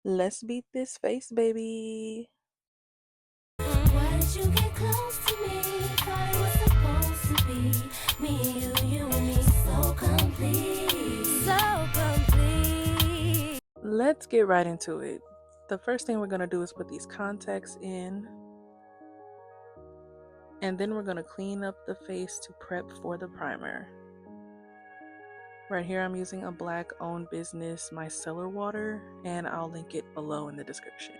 Let's beat this face, baby. Why did you get close to me? Thought it was supposed to be me and you and me, so complete, so complete. Let's get right into it. The first thing we're going to do is put these contacts in, and then we're going to clean up the face to prep for the primer. Right here I'm using a black owned business Micellar water, and I'll link it below in the description.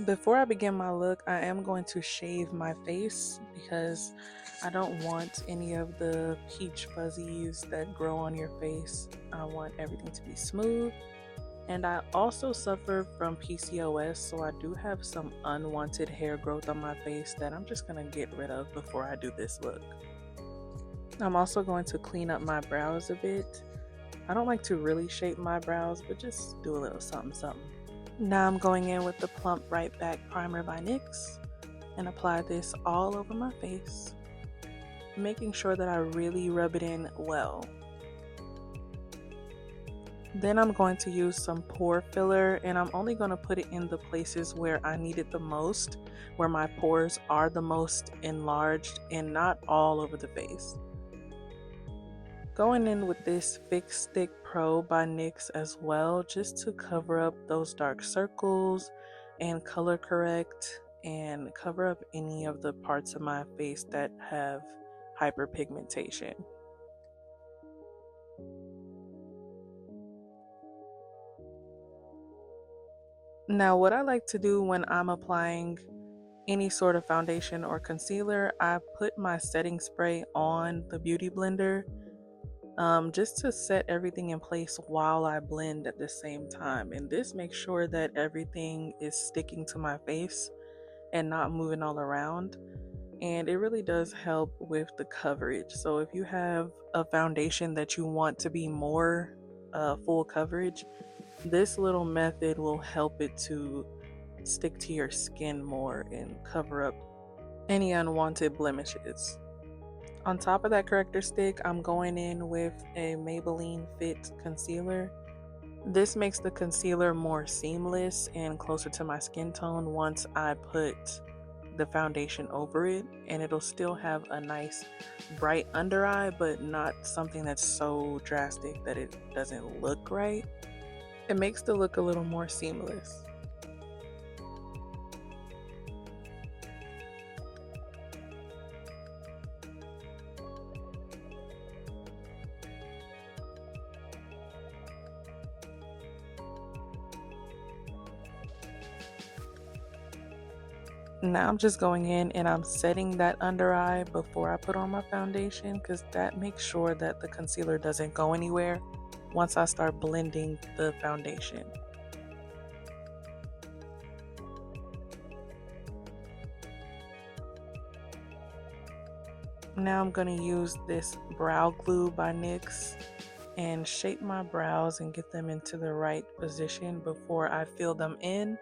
Before I begin my look, I am going to shave my face because I don't want any of the peach fuzzies that grow on your face. I want everything to be smooth. And I also suffer from PCOS, so I do have some unwanted hair growth on my face that I'm just going to get rid of before I do this look. I'm also going to clean up my brows a bit. I don't like to really shape my brows, but just do a little something something. Now I'm going in with the Plump Right Back Primer by NYX and apply this all over my face, making sure that I really rub it in well. Then I'm going to use some pore filler, and I'm only going to put it in the places where I need it the most, where my pores are the most enlarged, and not all over the face. Going in with this Fix Stick Pro by NYX as well, just to cover up those dark circles and color correct and cover up any of the parts of my face that have hyperpigmentation. Now, what I like to do when I'm applying any sort of foundation or concealer, I put my setting spray on the beauty blender just to set everything in place while I blend at the same time. And this makes sure that everything is sticking to my face and not moving all around. And it really does help with the coverage. So if you have a foundation that you want to be more full coverage, this little method will help it to stick to your skin more and cover up any unwanted blemishes. On top of that corrector stick, I'm going in with a Maybelline Fit concealer. This makes the concealer more seamless and closer to my skin tone once I put the foundation over it, and it'll still have a nice bright under eye, but not something that's so drastic that it doesn't look right. It makes the look a little more seamless. Now I'm just going in and I'm setting that under eye before I put on my foundation, because that makes sure that the concealer doesn't go anywhere once I start blending the foundation. Now I'm going to use this brow glue by NYX and shape my brows and get them into the right position before I fill them in.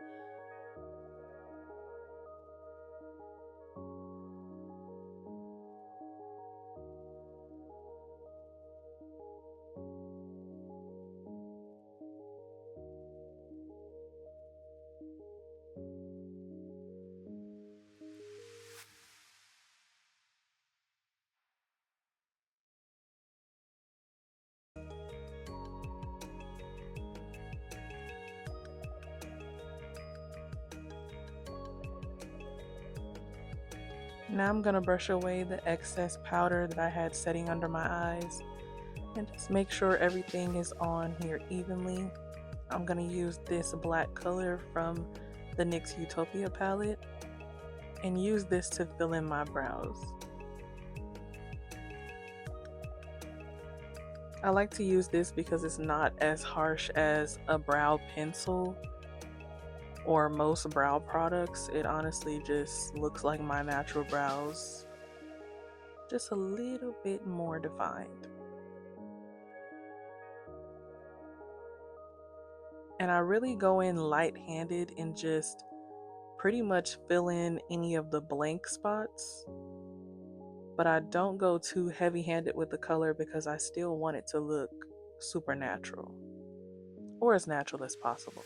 Now I'm going to brush away the excess powder that I had setting under my eyes and just make sure everything is on here evenly. I'm going to use this black color from the NYX Utopia palette and use this to fill in my brows. I like to use this because it's not as harsh as a brow pencil or most brow products. It honestly just looks like my natural brows, just a little bit more defined. And I really go in light-handed and just pretty much fill in any of the blank spots, but I don't go too heavy-handed with the color because I still want it to look super natural, or as natural as possible.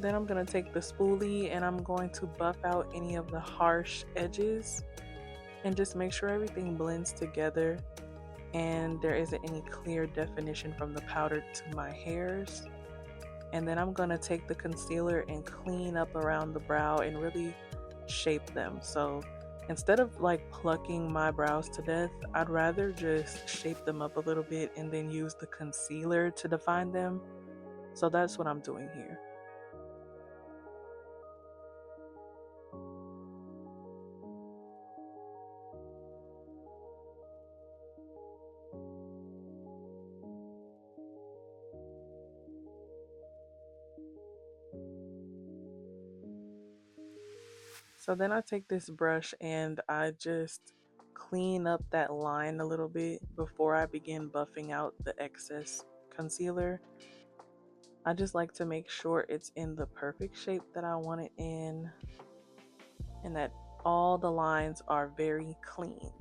Then I'm going to take the spoolie and I'm going to buff out any of the harsh edges and just make sure everything blends together and there isn't any clear definition from the powder to my hairs. And then I'm going to take the concealer and clean up around the brow and really shape them. So instead of like plucking my brows to death, I'd rather just shape them up a little bit and then use the concealer to define them. So that's what I'm doing here. So then I take this brush and I just clean up that line a little bit before I begin buffing out the excess concealer. I just like to make sure it's in the perfect shape that I want it in and that all the lines are very clean.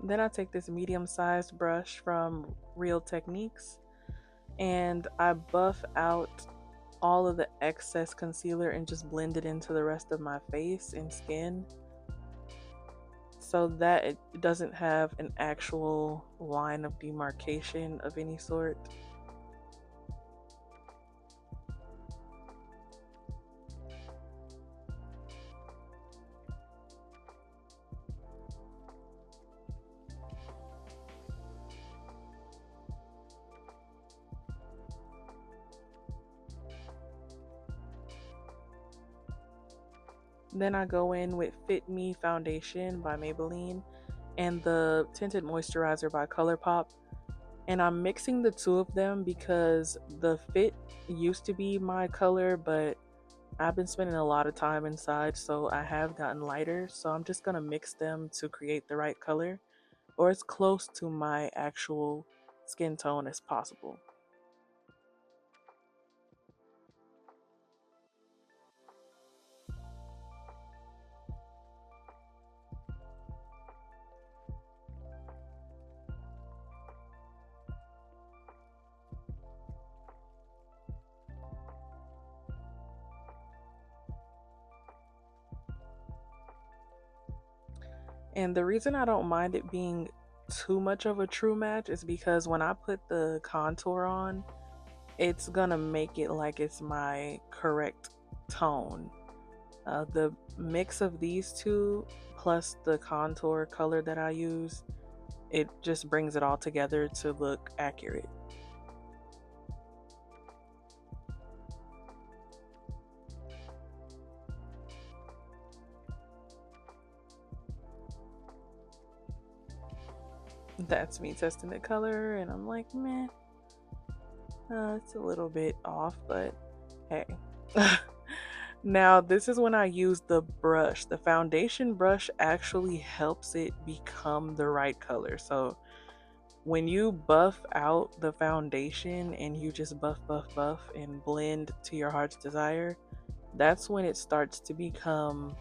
Then I take this medium-sized brush from Real Techniques and I buff out all of the excess concealer and just blend it into the rest of my face and skin so that it doesn't have an actual line of demarcation of any sort. Then I go in with Fit Me foundation by Maybelline and the tinted moisturizer by ColourPop, and I'm mixing the two of them because the Fit used to be my color, but I've been spending a lot of time inside, so I have gotten lighter. So I'm just gonna mix them to create the right color or as close to my actual skin tone as possible. And the reason I don't mind it being too much of a true match is because when I put the contour on, it's gonna make it like it's my correct tone. The mix of these two plus the contour color that I use, it just brings it all together to look accurate. That's me testing the color and I'm like, meh, it's a little bit off, but hey. Now, this is when I use the brush. The foundation brush actually helps it become the right color. So when you buff out the foundation and you just buff and blend to your heart's desire, that's when it starts to become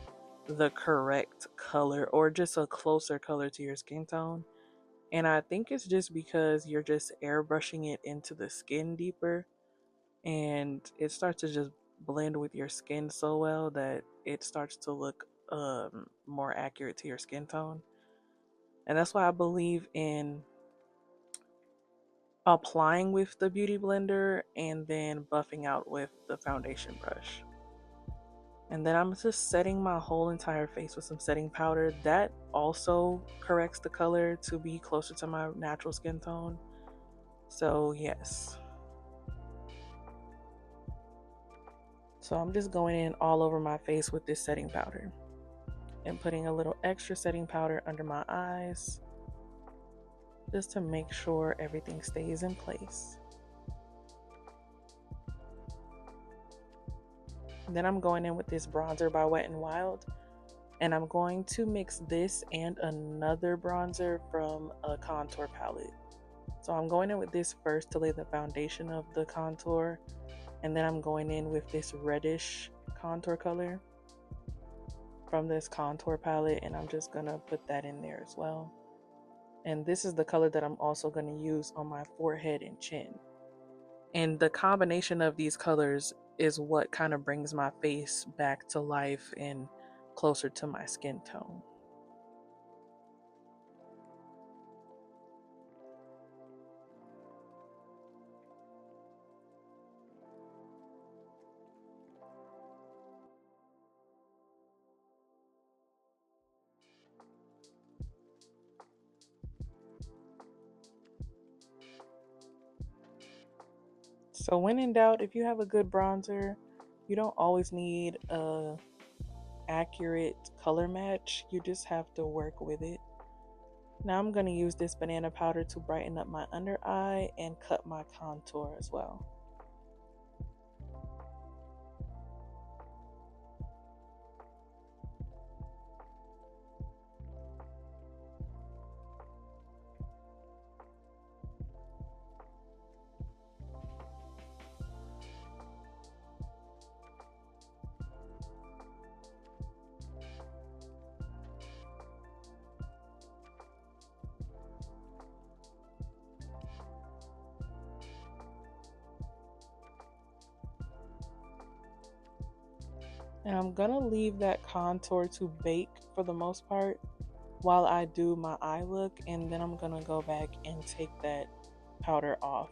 the correct color or just a closer color to your skin tone. And I think it's just because you're just airbrushing it into the skin deeper and it starts to just blend with your skin so well that it starts to look more accurate to your skin tone. And that's why I believe in applying with the beauty blender and then buffing out with the foundation brush. And then I'm just setting my whole entire face with some setting powder. That also corrects the color to be closer to my natural skin tone. So yes. So I'm just going in all over my face with this setting powder and putting a little extra setting powder under my eyes just to make sure everything stays in place. Then I'm going in with this bronzer by Wet n Wild and I'm going to mix this and another bronzer from a contour palette. So I'm going in with this first to lay the foundation of the contour, And then I'm going in with this reddish contour color from this contour palette, and I'm just gonna put that in there as well. And this is the color that I'm also gonna use on my forehead and chin. And the combination of these colors is what kind of brings my face back to life and closer to my skin tone. So when in doubt, if you have a good bronzer, you don't always need a accurate color match. You just have to work with it. Now I'm going to use this banana powder to brighten up my under eye and cut my contour as well. And I'm going to leave that contour to bake for the most part while I do my eye look, and then I'm going to go back and take that powder off.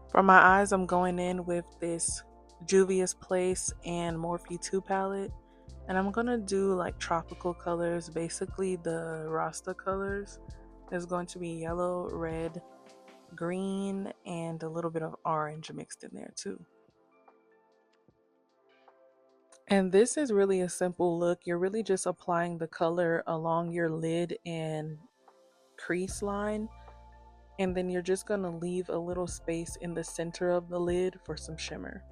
For my eyes, I'm going in with this Juvia's Place and Morphe 2 palette. And I'm going to do like tropical colors, basically the Rasta colors. There's going to be yellow, red, green, and a little bit of orange mixed in there too. And this is really a simple look. You're really just applying the color along your lid and crease line. And then you're just going to leave a little space in the center of the lid for some shimmer.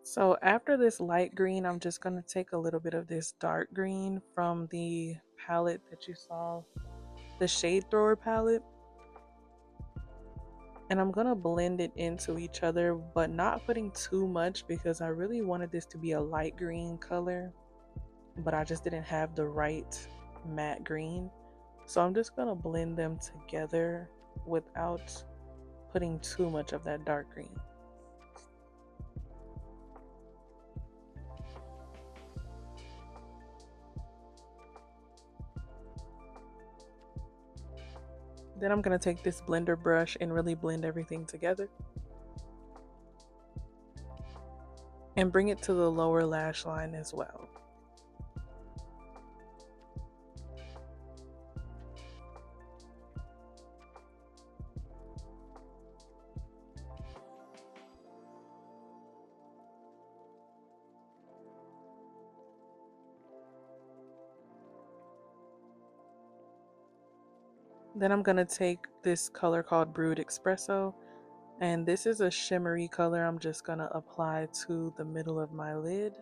So after this light green, I'm just going to take a little bit of this dark green from the palette that you saw, the Shade Thrower palette. And I'm going to blend it into each other, but not putting too much because I really wanted this to be a light green color, but I just didn't have the right matte green. So I'm just going to blend them together without putting too much of that dark green. Then I'm going to take this blender brush and really blend everything together. And bring it to the lower lash line as well. Then I'm going to take this color called Brewed Espresso, and this is a shimmery color. I'm just going to apply to the middle of my lid.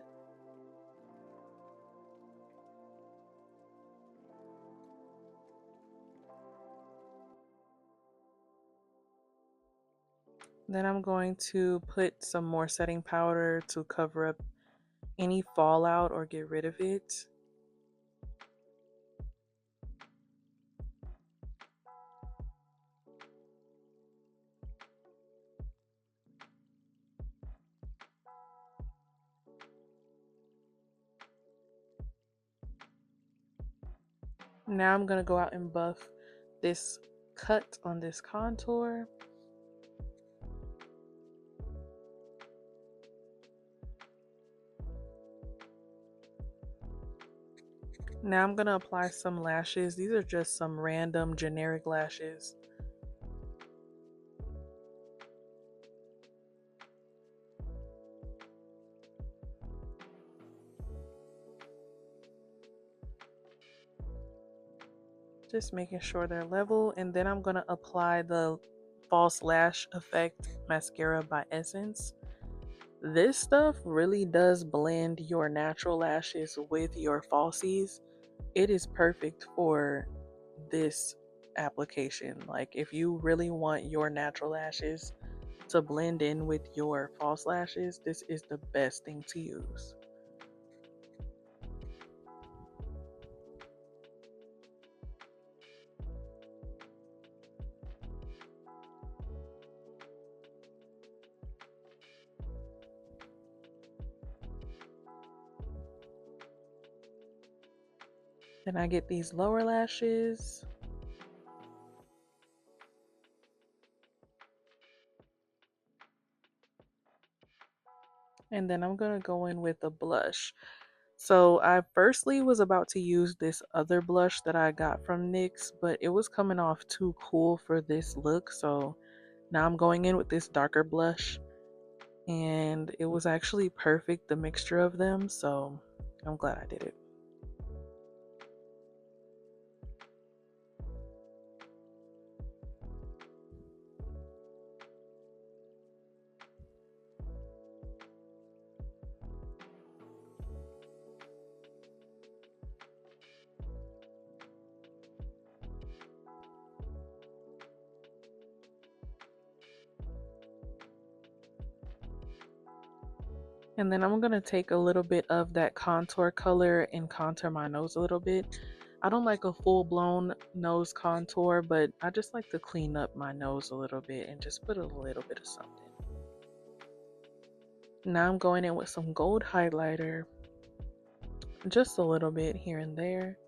Then I'm going to put some more setting powder to cover up any fallout or get rid of it. Now I'm going to go out and buff this cut on this contour. Now I'm going to apply some lashes. These are just some random generic lashes. Just making sure they're level, and then I'm going to apply the false lash effect mascara by Essence. This stuff really does blend your natural lashes with your falsies. It is perfect for this application. Like, if you really want your natural lashes to blend in with your false lashes, this is the best thing to use. Then I get these lower lashes. And then I'm going to go in with a blush. So I firstly was about to use this other blush that I got from NYX, but it was coming off too cool for this look. So now I'm going in with this darker blush, and it was actually perfect, the mixture of them. So I'm glad I did it. And then I'm going to take a little bit of that contour color and contour my nose a little bit. I don't like a full-blown nose contour, but I just like to clean up my nose a little bit and just put a little bit of something. Now I'm going in with some gold highlighter, just a little bit here and there.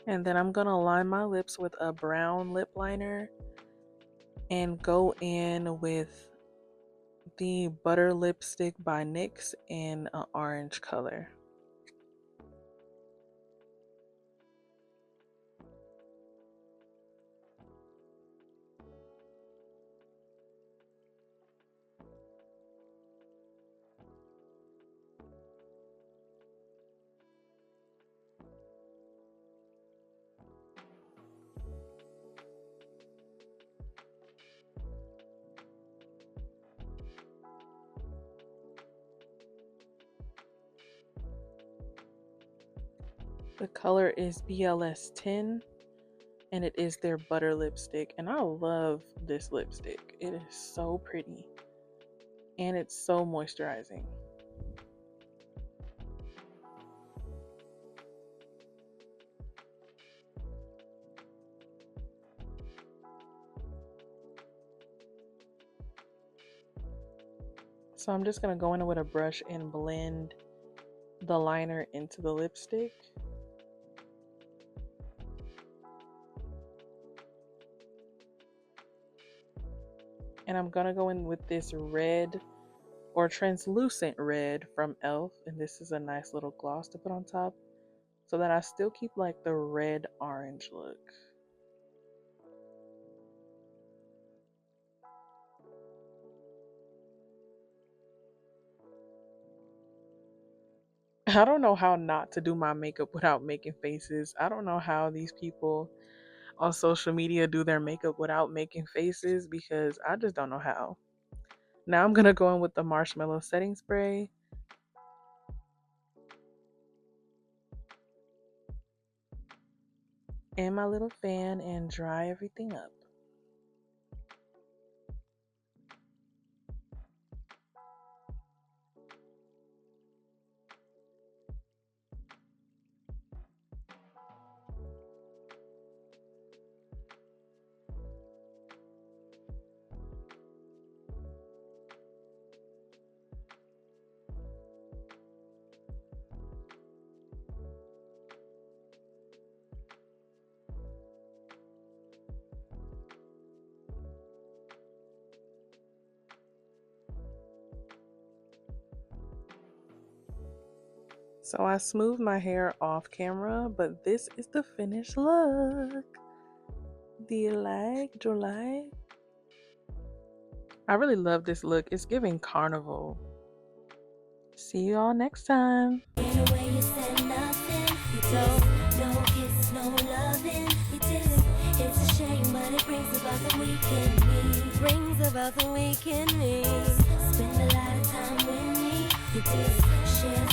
And then I'm going to line my lips with a brown lip liner and go in with the Butter Lipstick by NYX in an orange color. The color is BLS 10, and it is their butter lipstick, and I love this lipstick. It is so pretty and it's so moisturizing. So I'm just going to go in with a brush and blend the liner into the lipstick. And I'm going to go in with this red or translucent red from e.l.f. And this is a nice little gloss to put on top so that I still keep like the red orange look. I don't know how not to do my makeup without making faces. I don't know how these people on social media do their makeup without making faces because I just don't know how. Now I'm gonna go in with the marshmallow setting spray and my little fan and dry everything up. So I smoothed my hair off camera, but this is the finished look. Do you like? Do you like? I really love this look. It's giving carnival. See you all next time. In a way you said nothing. You just no kiss, no loving. You did. It's a shame, but it brings about the weekend me. Brings about the weekend me. Spend a lot of time with me. You did. Share